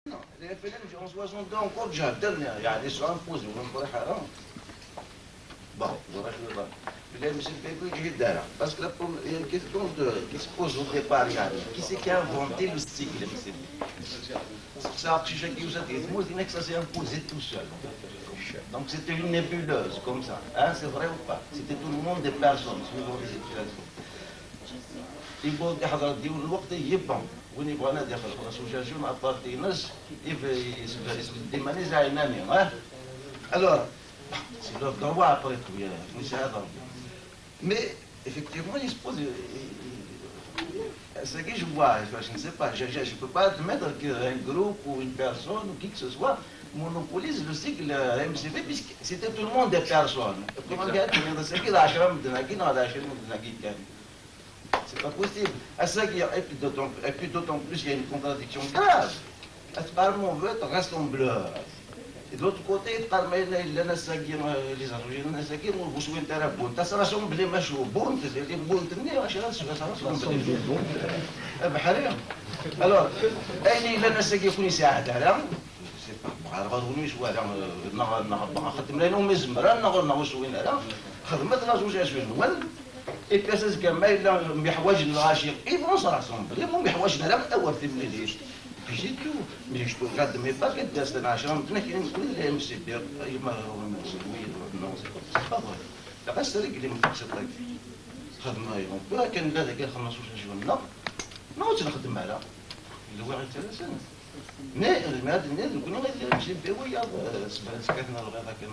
Non, les FLN en 62 encore déjà هدرنا يعني سواء نفوزوا ولا نقول حرام. Bon, le MCPP il est là. Parce que il y a une question qui se pose au départ. Qui c'est qui a inventé le cycle MCP? Ça, ça s'est imposé tout seul. Donc c'était une nébuleuse comme ça. Hein, c'est vrai ou pas? C'était tout le monde des personnes suivant les situations. يبغوا يحضر ديو الوقت يبهم وين يبغى انا داخل الاسوسياسيون ابارتي ناس ديماني زعيناني ها alors c'est leur droit après tout c'est ça mais effectivement il se pose ce que je vois je ne sais pas je ne peux pas admettre qu'un groupe ou une personne ou qui que ce soit monopolise le cycle MCP puisque c'était tout le monde des personnes comment dire c'est كده 10 مدناكين ولا 20 مدناكين كان c'est pas possible. Et puis d'autant plus qu'il y a une contradiction grave. Apparemment, on veut être rassembleur. Et de l'autre côté, les associations, vous souhaitez un bon. Ça se rassemble les machos. Bon, c'est les bons, alors, les associations qui يساعدها c'est pas غادي شويه نخدم لهم مزمره نغوصوا وين لا خدمت الاسوسياسيون et puis ça c'est que mais là بيحوج العاشق ils vont se rassembler ils vont بيحوجنا لا اول في مليش puis c'est tout mais je peux regarder mes paquets de cette nation تنكين كل اللي MCP ما هو non c'est pas vrai la base اللي متقصد خدمه يوم كان لا كان خلصوا شو لا ما نخدم على اللي هو غير 3 سنين ما هذا الناس كنا غير MCP ويا سكتنا الغدا كان